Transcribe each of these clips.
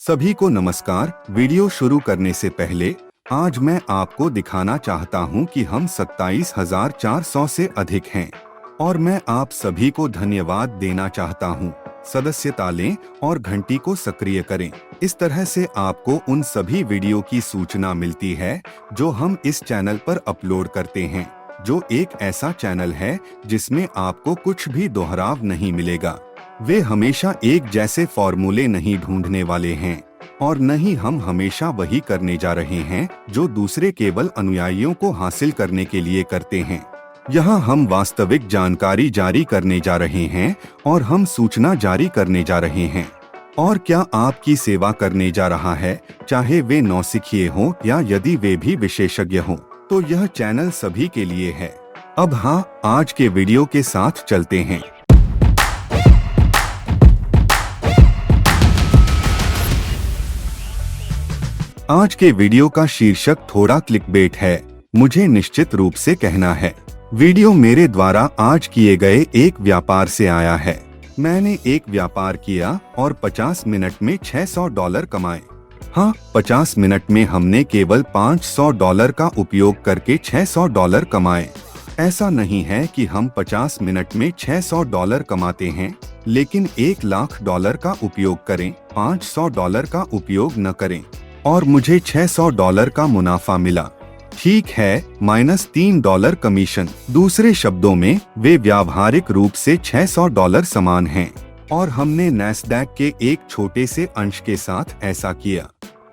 सभी को नमस्कार। वीडियो शुरू करने से पहले आज मैं आपको दिखाना चाहता हूं कि हम 27,400 से अधिक हैं और मैं आप सभी को धन्यवाद देना चाहता हूं। सदस्यता लें और घंटी को सक्रिय करें। इस तरह से आपको उन सभी वीडियो की सूचना मिलती है जो हम इस चैनल पर अपलोड करते हैं, जो एक ऐसा चैनल है जिसमें आपको कुछ भी दोहराव नहीं मिलेगा। वे हमेशा एक जैसे फॉर्मूले नहीं ढूंढने वाले हैं और न ही हम हमेशा वही करने जा रहे हैं जो दूसरे केवल अनुयायियों को हासिल करने के लिए करते हैं। यहाँ हम वास्तविक जानकारी जारी करने जा रहे हैं और हम सूचना जारी करने जा रहे हैं। और क्या आपकी सेवा करने जा रहा है, चाहे वे नौसिखिए हों या यदि वे भी विशेषज्ञ हों, तो यह चैनल सभी के लिए है। अब हाँ, आज के वीडियो के साथ चलते हैं। आज के वीडियो का शीर्षक थोड़ा क्लिकबेट है, मुझे निश्चित रूप से कहना है। वीडियो मेरे द्वारा आज किए गए एक व्यापार से आया है। मैंने एक व्यापार किया और 50 मिनट में $600 कमाए। हाँ, 50 मिनट में हमने केवल $500 का उपयोग करके $600 कमाए। ऐसा नहीं है कि हम 50 मिनट में $600 कमाते हैं, लेकिन $1,00,000 का उपयोग करें, $500 का उपयोग न करें और मुझे $600 का मुनाफा मिला। ठीक है, -$3 कमीशन। दूसरे शब्दों में वे व्यावहारिक रूप से $600 समान हैं और हमने नैस्डैक के एक छोटे से अंश के साथ ऐसा किया।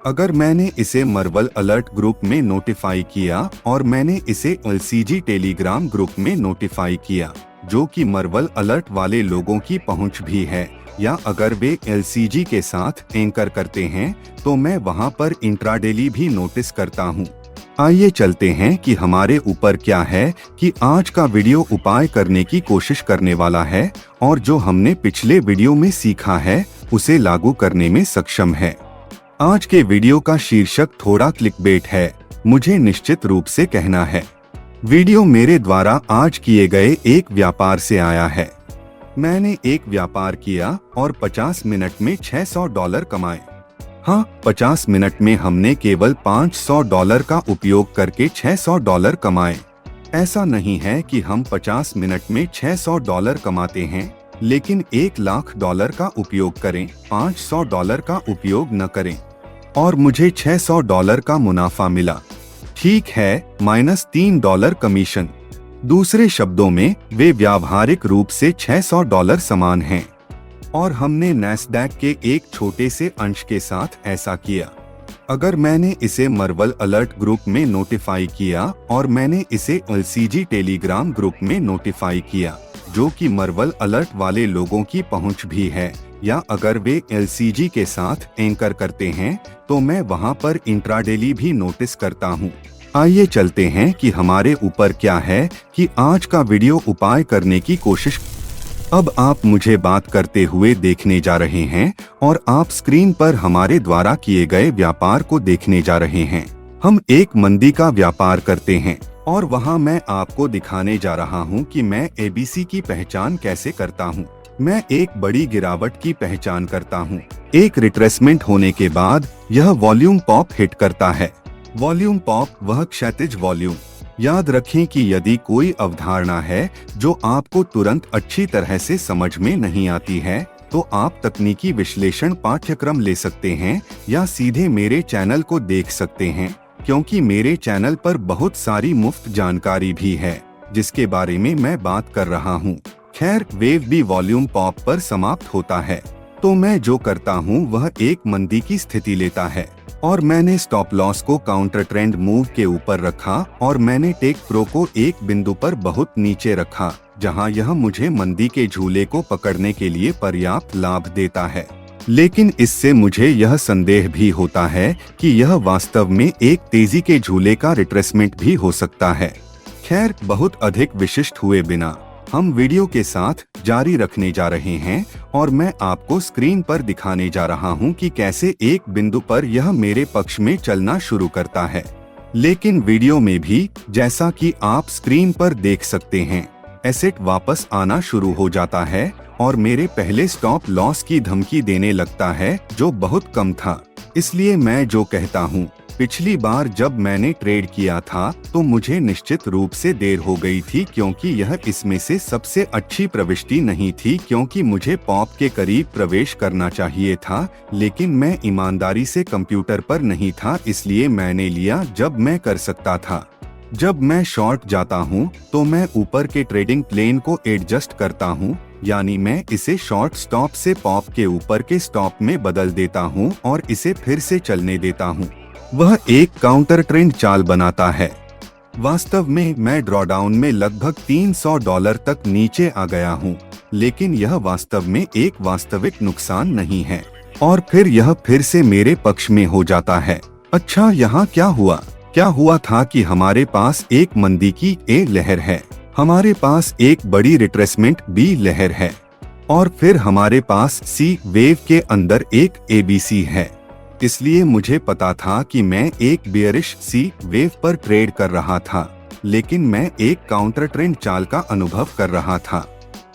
अगर मैंने इसे मार्वल अलर्ट ग्रुप में नोटिफाई किया और मैंने इसे LCG टेलीग्राम ग्रुप में नोटिफाई किया, जो कि मार्वल अलर्ट वाले लोगों की पहुंच भी है, या अगर वे LCG के साथ एंकर करते हैं तो मैं वहां पर इंट्राडेली भी नोटिस करता हूं। आइए चलते हैं कि हमारे ऊपर क्या है कि आज का वीडियो उपाय करने की कोशिश करने वाला है और जो हमने पिछले वीडियो में सीखा है उसे लागू करने में सक्षम है। आज के वीडियो का शीर्षक थोड़ा क्लिकबेट है, मुझे निश्चित रूप से कहना है। वीडियो मेरे द्वारा आज किए गए एक व्यापार से आया है। मैंने एक व्यापार किया और 50 मिनट में $600 कमाए। हाँ, 50 मिनट में हमने केवल $500 का उपयोग करके $600 कमाए। ऐसा नहीं है कि हम 50 मिनट में $600 कमाते हैं, लेकिन $1,00,000 का उपयोग करें, $500 का उपयोग न करें और मुझे $600 का मुनाफा मिला। ठीक है, -$3 कमीशन। दूसरे शब्दों में वे व्यावहारिक रूप से $600 समान हैं और हमने नैस्डैक के एक छोटे से अंश के साथ ऐसा किया। अगर मैंने इसे मार्वल अलर्ट ग्रुप में नोटिफाई किया और मैंने इसे LCG टेलीग्राम ग्रुप में नोटिफाई किया, जो कि मार्वल अलर्ट वाले लोगों की पहुंच भी है, या अगर वे LCG के साथ एंकर करते हैं तो मैं वहां पर इंट्राडेली भी नोटिस करता हूं। आइए चलते हैं कि हमारे ऊपर क्या है कि आज का वीडियो उपाय करने की कोशिश। अब आप मुझे बात करते हुए देखने जा रहे हैं और आप स्क्रीन पर हमारे द्वारा किए गए व्यापार को देखने जा रहे हैं। हम एक मंदी का व्यापार करते हैं और वहां मैं आपको दिखाने जा रहा हूं कि मैं ABC की पहचान कैसे करता हूं। मैं एक बड़ी गिरावट की पहचान करता हूं। एक रिट्रेसमेंट होने के बाद यह वॉल्यूम पॉप हिट करता है। वॉल्यूम पॉप वह क्षैतिज वॉल्यूम। याद रखें कि यदि कोई अवधारणा है जो आपको तुरंत अच्छी तरह से समझ में नहीं आती है, तो आप तकनीकी विश्लेषण पाठ्यक्रम ले सकते हैं या सीधे मेरे चैनल को देख सकते हैं, क्योंकि मेरे चैनल पर बहुत सारी मुफ्त जानकारी भी है जिसके बारे में मैं बात कर रहा हूँ। खैर, वेव भी वॉल्यूम पॉप पर समाप्त होता है, तो मैं जो करता हूँ वह एक मंदी की स्थिति लेता है और मैंने स्टॉप लॉस को काउंटर ट्रेंड मूव के ऊपर रखा और मैंने टेक प्रो को एक बिंदु पर बहुत नीचे रखा, जहां यह मुझे मंदी के झूले को पकड़ने के लिए पर्याप्त लाभ देता है। लेकिन इससे मुझे यह संदेह भी होता है कि यह वास्तव में एक तेजी के झूले का रिट्रेसमेंट भी हो सकता है। खैर, बहुत अधिक विशिष्ट हुए बिना हम वीडियो के साथ जारी रखने जा रहे हैं और मैं आपको स्क्रीन पर दिखाने जा रहा हूं कि कैसे एक बिंदु पर यह मेरे पक्ष में चलना शुरू करता है। लेकिन वीडियो में भी, जैसा कि आप स्क्रीन पर देख सकते हैं, एसेट वापस आना शुरू हो जाता है और मेरे पहले स्टॉप लॉस की धमकी देने लगता है, जो बहुत कम था। इसलिए मैं जो कहता हूँ, पिछली बार जब मैंने ट्रेड किया था तो मुझे निश्चित रूप से देर हो गई थी, क्योंकि यह इसमें से सबसे अच्छी प्रविष्टि नहीं थी, क्योंकि मुझे पॉप के करीब प्रवेश करना चाहिए था, लेकिन मैं ईमानदारी से कंप्यूटर पर नहीं था, इसलिए मैंने लिया जब मैं कर सकता था। जब मैं शॉर्ट जाता हूँ तो मैं ऊपर के ट्रेडिंग प्लेन को एडजस्ट करता हूँ, यानी मैं इसे शॉर्ट स्टॉप से पॉप के ऊपर के स्टॉप में बदल देता हूँ और इसे फिर से चलने देता हूँ। वह एक काउंटर ट्रेंड चाल बनाता है। वास्तव में मैं ड्रॉडाउन में लगभग $300 तक नीचे आ गया हूँ, लेकिन यह वास्तव में एक वास्तविक नुकसान नहीं है और फिर यह फिर से मेरे पक्ष में हो जाता है। अच्छा, यहाँ क्या हुआ? क्या हुआ था कि हमारे पास एक मंदी की ए लहर है, हमारे पास एक बड़ी रिट्रेसमेंट बी लहर है और फिर हमारे पास सी वेव के अंदर एक एबीसी है। इसलिए मुझे पता था कि मैं एक बेयरिश सी वेव पर ट्रेड कर रहा था, लेकिन मैं एक काउंटर ट्रेंड चाल का अनुभव कर रहा था।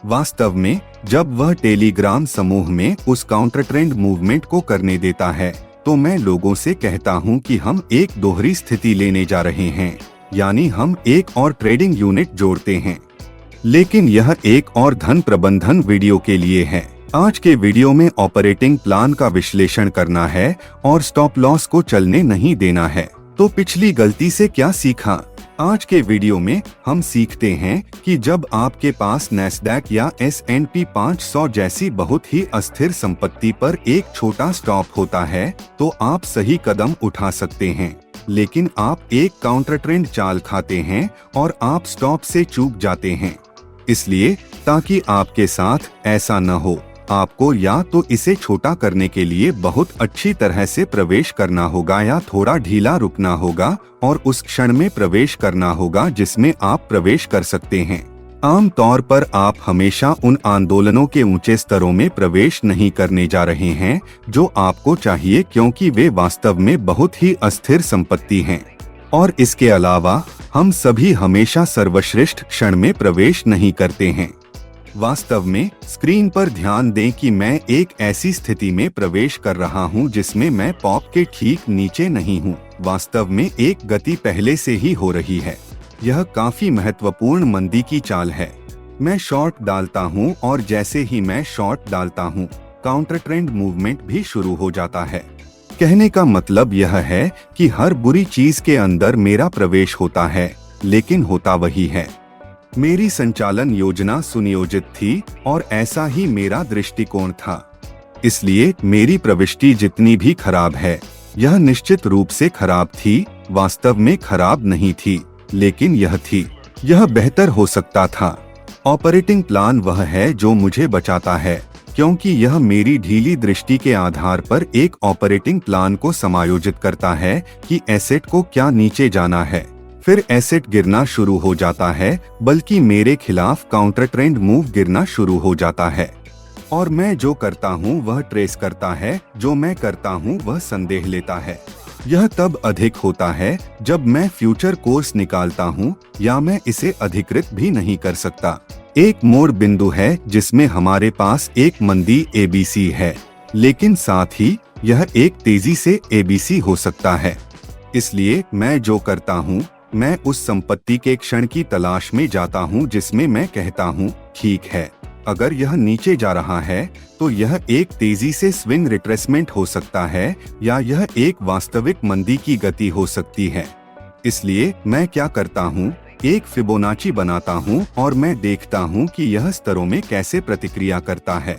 वास्तव में जब वह टेलीग्राम समूह में उस काउंटर ट्रेंड मूवमेंट को करने देता है तो मैं लोगों से कहता हूं कि हम एक दोहरी स्थिति लेने जा रहे हैं, यानी हम एक और ट्रेडिंग यूनिट जोड़ते हैं। लेकिन यह एक और धन प्रबंधन वीडियो के लिए है। आज के वीडियो में ऑपरेटिंग प्लान का विश्लेषण करना है और स्टॉप लॉस को चलने नहीं देना है। तो पिछली गलती से क्या सीखा? आज के वीडियो में हम सीखते हैं कि जब आपके पास नैस्डैक या S&P 500 जैसी बहुत ही अस्थिर संपत्ति पर एक छोटा स्टॉप होता है तो आप सही कदम उठा सकते हैं, लेकिन आप एक काउंटर ट्रेंड चाल खाते हैं और आप स्टॉप से चूक जाते हैं। इसलिए ताकि आपके साथ ऐसा न हो, आपको या तो इसे छोटा करने के लिए बहुत अच्छी तरह से प्रवेश करना होगा या थोड़ा ढीला रुकना होगा और उस क्षण में प्रवेश करना होगा जिसमें आप प्रवेश कर सकते हैं। आम तौर पर आप हमेशा उन आंदोलनों के ऊंचे स्तरों में प्रवेश नहीं करने जा रहे हैं जो आपको चाहिए, क्योंकि वे वास्तव में बहुत ही अस्थिर संपत्ति हैं। और इसके अलावा हम सभी हमेशा सर्वश्रेष्ठ क्षण में प्रवेश नहीं करते हैं। वास्तव में स्क्रीन पर ध्यान दें कि मैं एक ऐसी स्थिति में प्रवेश कर रहा हूं जिसमें मैं पॉप के ठीक नीचे नहीं हूं। वास्तव में एक गति पहले से ही हो रही है। यह काफी महत्वपूर्ण मंदी की चाल है। मैं शॉर्ट डालता हूं और जैसे ही मैं शॉर्ट डालता हूं, काउंटर ट्रेंड मूवमेंट भी शुरू हो जाता है। कहने का मतलब यह है कि हर बुरी चीज के अंदर मेरा प्रवेश होता है, लेकिन होता वही है। मेरी संचालन योजना सुनियोजित थी और ऐसा ही मेरा दृष्टिकोण था। इसलिए मेरी प्रविष्टि जितनी भी खराब है, यह निश्चित रूप से खराब थी, वास्तव में खराब नहीं थी, लेकिन यह थी। यह बेहतर हो सकता था। ऑपरेटिंग प्लान वह है जो मुझे बचाता है, क्योंकि यह मेरी ढीली दृष्टि के आधार पर एक ऑपरेटिंग प्लान को समायोजित करता है कि एसेट को क्या नीचे जाना है। फिर एसेट गिरना शुरू हो जाता है, बल्कि मेरे खिलाफ काउंटर ट्रेंड मूव गिरना शुरू हो जाता है और मैं जो करता हूँ वह ट्रेस करता है, जो मैं करता हूँ वह संदेह लेता है। यह तब अधिक होता है जब मैं फ्यूचर कोर्स निकालता हूँ या मैं इसे अधिकृत भी नहीं कर सकता। एक मोड़ बिंदु है जिसमें हमारे पास एक मंदी एबीसी है, लेकिन साथ ही यह एक तेजी से एबीसी हो सकता है। इसलिए मैं जो करता हूँ, मैं उस संपत्ति के क्षण की तलाश में जाता हूं जिसमें मैं कहता हूं, ठीक है, अगर यह नीचे जा रहा है तो यह एक तेजी से स्विंग रिट्रेसमेंट हो सकता है या यह एक वास्तविक मंदी की गति हो सकती है। इसलिए मैं क्या करता हूं, एक फिबोनाची बनाता हूं और मैं देखता हूं कि यह स्तरों में कैसे प्रतिक्रिया करता है।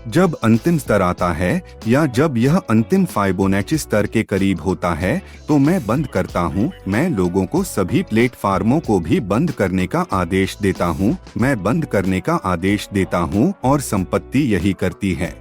जब अंतिम स्तर आता है या जब यह अंतिम फिबोनाची स्तर के करीब होता है तो मैं बंद करता हूं। मैं लोगों को सभी प्लेटफार्मों को भी बंद करने का आदेश देता हूं। मैं बंद करने का आदेश देता हूं और संपत्ति यही करती है।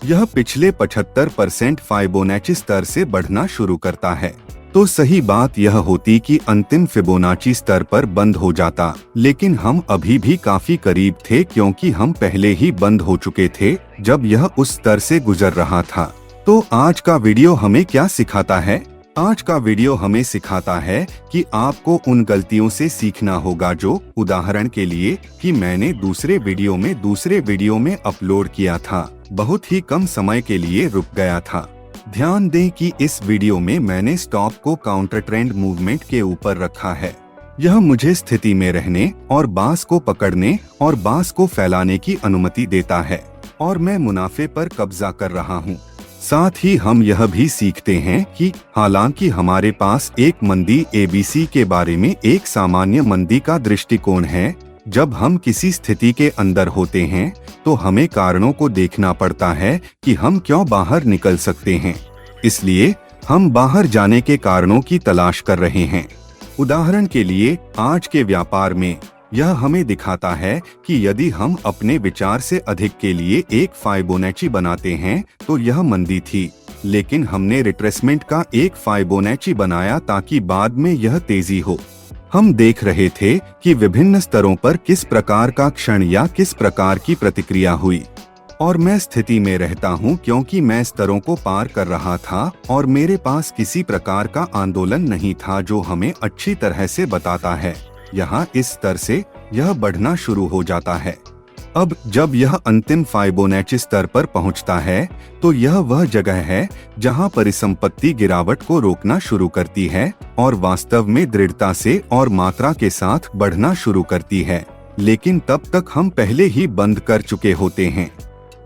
यह पिछले 75% फिबोनाची स्तर से बढ़ना शुरू करता है। तो सही बात यह होती कि अंतिम फिबोनाची स्तर पर बंद हो जाता, लेकिन हम अभी भी काफी करीब थे क्योंकि हम पहले ही बंद हो चुके थे जब यह उस स्तर से गुजर रहा था। तो आज का वीडियो हमें क्या सिखाता है? आज का वीडियो हमें सिखाता है कि आपको उन गलतियों से सीखना होगा जो, उदाहरण के लिए, कि मैंने दूसरे वीडियो में अपलोड किया था, बहुत ही कम समय के लिए रुक गया था। ध्यान दें कि इस वीडियो में मैंने स्टॉप को काउंटर ट्रेंड मूवमेंट के ऊपर रखा है। यह मुझे स्थिति में रहने और बांस को पकड़ने और बांस को फैलाने की अनुमति देता है और मैं मुनाफे पर कब्जा कर रहा हूँ। साथ ही हम यह भी सीखते हैं कि हालांकि हमारे पास एक मंदी ABC के बारे में एक सामान्य मंदी का दृष्टिकोण है, जब हम किसी स्थिति के अंदर होते हैं तो हमें कारणों को देखना पड़ता है कि हम क्यों बाहर निकल सकते हैं। इसलिए हम बाहर जाने के कारणों की तलाश कर रहे हैं। उदाहरण के लिए, आज के व्यापार में यह हमें दिखाता है कि यदि हम अपने विचार से अधिक के लिए एक फाइबोनैची बनाते हैं तो यह मंदी थी, लेकिन हमने रिट्रेसमेंट का एक फाइबोनैची बनाया ताकि बाद में यह तेजी हो। हम देख रहे थे कि विभिन्न स्तरों पर किस प्रकार का क्षण या किस प्रकार की प्रतिक्रिया हुई, और मैं स्थिति में रहता हूं क्योंकि मैं स्तरों को पार कर रहा था और मेरे पास किसी प्रकार का आंदोलन नहीं था जो हमें अच्छी तरह से बताता है यहाँ इस स्तर से यह बढ़ना शुरू हो जाता है। अब जब यह अंतिम फाइबोनैची स्तर पर पहुंचता है तो यह वह जगह है जहां परिसंपत्ति गिरावट को रोकना शुरू करती है और वास्तव में दृढ़ता से और मात्रा के साथ बढ़ना शुरू करती है, लेकिन तब तक हम पहले ही बंद कर चुके होते हैं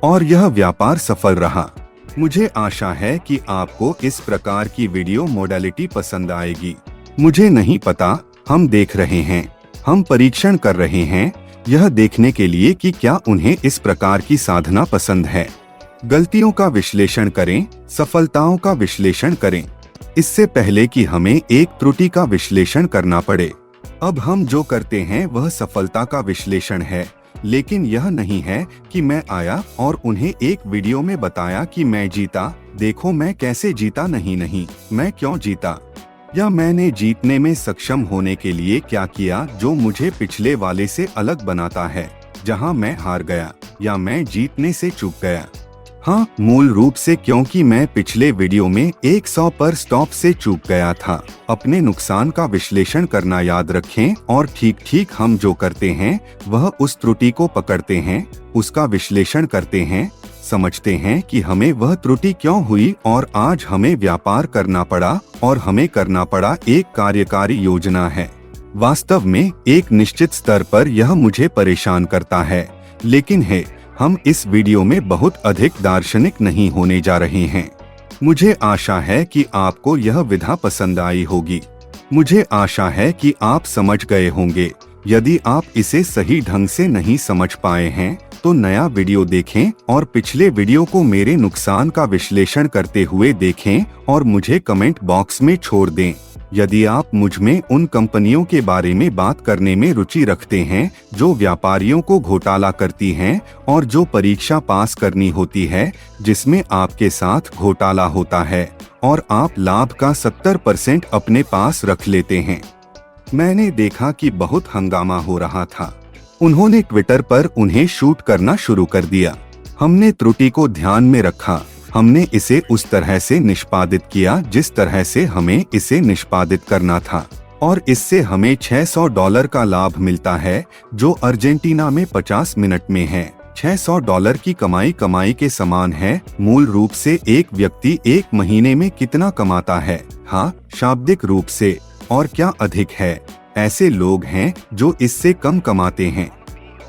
और यह व्यापार सफल रहा। मुझे आशा है कि आपको इस प्रकार की वीडियो मॉडलिटी पसंद आएगी। मुझे नहीं पता, हम देख रहे हैं, हम परीक्षण कर रहे हैं यह देखने के लिए कि क्या उन्हें इस प्रकार की साधना पसंद है। गलतियों का विश्लेषण करें, सफलताओं का विश्लेषण करें, इससे पहले कि हमें एक त्रुटि का विश्लेषण करना पड़े। अब हम जो करते हैं वह सफलता का विश्लेषण है, लेकिन यह नहीं है कि मैं आया और उन्हें एक वीडियो में बताया कि मैं जीता, देखो मैं कैसे जीता, नहीं, मैं क्यों जीता, या मैंने जीतने में सक्षम होने के लिए क्या किया जो मुझे पिछले वाले से अलग बनाता है जहां मैं हार गया या मैं जीतने से चूक गया। हाँ, मूल रूप से क्योंकि मैं पिछले वीडियो में 100 पर स्टॉप से चूक गया था। अपने नुकसान का विश्लेषण करना याद रखें और ठीक हम जो करते हैं वह उस त्रुटि को पकड़ते हैं, उसका विश्लेषण करते हैं, समझते हैं कि हमें वह त्रुटि क्यों हुई और आज हमें व्यापार करना पड़ा और हमें करना पड़ा एक कार्यकारी योजना है। वास्तव में एक निश्चित स्तर पर यह मुझे परेशान करता है, लेकिन हम इस वीडियो में बहुत अधिक दार्शनिक नहीं होने जा रहे हैं। मुझे आशा है कि आपको यह विधा पसंद आई होगी। मुझे आशा है कि आप समझ गए होंगे। यदि आप इसे सही ढंग से नहीं समझ पाए हैं तो नया वीडियो देखें और पिछले वीडियो को मेरे नुकसान का विश्लेषण करते हुए देखें और मुझे कमेंट बॉक्स में छोड़ दें। यदि आप मुझ में उन कंपनियों के बारे में बात करने में रुचि रखते हैं जो व्यापारियों को घोटाला करती हैं और जो परीक्षा पास करनी होती है जिसमें आपके साथ घोटाला होता है और आप लाभ का 70% अपने पास रख लेते हैं। मैंने देखा कि बहुत हंगामा हो रहा था। उन्होंने ट्विटर पर उन्हें शूट करना शुरू कर दिया। हमने त्रुटि को ध्यान में रखा, हमने इसे उस तरह से निष्पादित किया जिस तरह से हमें इसे निष्पादित करना था और इससे हमें $600 का लाभ मिलता है जो अर्जेंटीना में 50 मिनट में है। $600 की कमाई के समान है। मूल रूप से एक व्यक्ति एक महीने में कितना कमाता है? हाँ, शाब्दिक रूप से, और क्या अधिक है? ऐसे लोग हैं जो इससे कम कमाते हैं।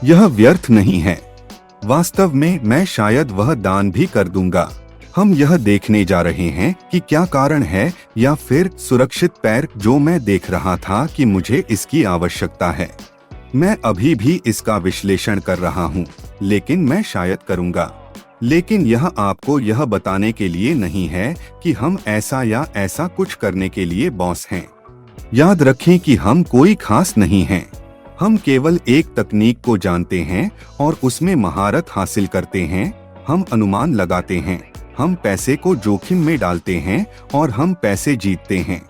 यह व्यर्थ नहीं है। वास्तव में मैं शायद वह दान भी कर दूंगा। हम यह देखने जा रहे हैं कि क्या कारण है या फिर सुरक्षित पैर जो मैं देख रहा था कि मुझे इसकी आवश्यकता है। मैं अभी भी इसका विश्लेषण कर रहा हूँ, लेकिन मैं शायद करूँगा। लेकिन यह आपको यह बताने के लिए नहीं है कि हम ऐसा या ऐसा कुछ करने के लिए बॉस हैं। याद रखें कि हम कोई खास नहीं हैं। हम केवल एक तकनीक को जानते हैं और उसमें महारत हासिल करते हैं। हम अनुमान लगाते हैं, हम पैसे को जोखिम में डालते हैं और हम पैसे जीतते हैं।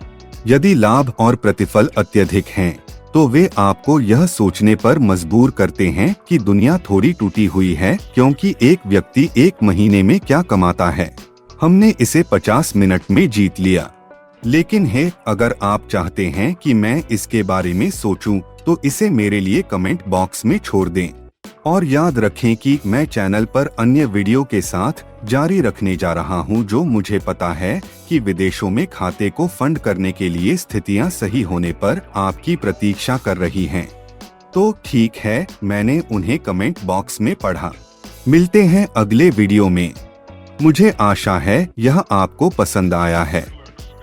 यदि लाभ और प्रतिफल अत्यधिक हैं, तो वे आपको यह सोचने पर मजबूर करते हैं कि दुनिया थोड़ी टूटी हुई है क्योंकि एक व्यक्ति एक महीने में क्या कमाता है। हमने इसे 50 मिनट में जीत लिया। लेकिन है अगर आप चाहते हैं कि मैं इसके बारे में सोचूं, तो इसे मेरे लिए कमेंट बॉक्स में छोड़ दें। और याद रखें कि मैं चैनल पर अन्य वीडियो के साथ जारी रखने जा रहा हूं, जो मुझे पता है कि विदेशों में खाते को फंड करने के लिए स्थितियां सही होने पर आपकी प्रतीक्षा कर रही हैं। तो ठीक है, मैंने उन्हें कमेंट बॉक्स में पढ़ा। मिलते हैं अगले वीडियो में। मुझे आशा है यह आपको पसंद आया है।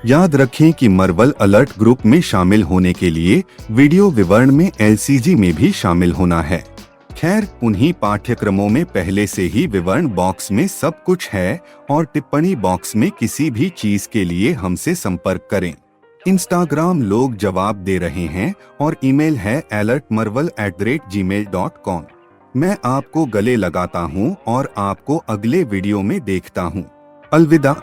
याद रखें कि मार्वल अलर्ट ग्रुप में शामिल होने के लिए वीडियो विवरण में LCG में भी शामिल होना है। खैर, उन्हीं पाठ्यक्रमों में पहले से ही विवरण बॉक्स में सब कुछ है, और टिप्पणी बॉक्स में किसी भी चीज के लिए हमसे संपर्क करें। इंस्टाग्राम लोग जवाब दे रहे हैं और ईमेल है alertmarvel@gmail.com। मैं आपको गले लगाता हूं और आपको अगले वीडियो में देखता हूं। अलविदा।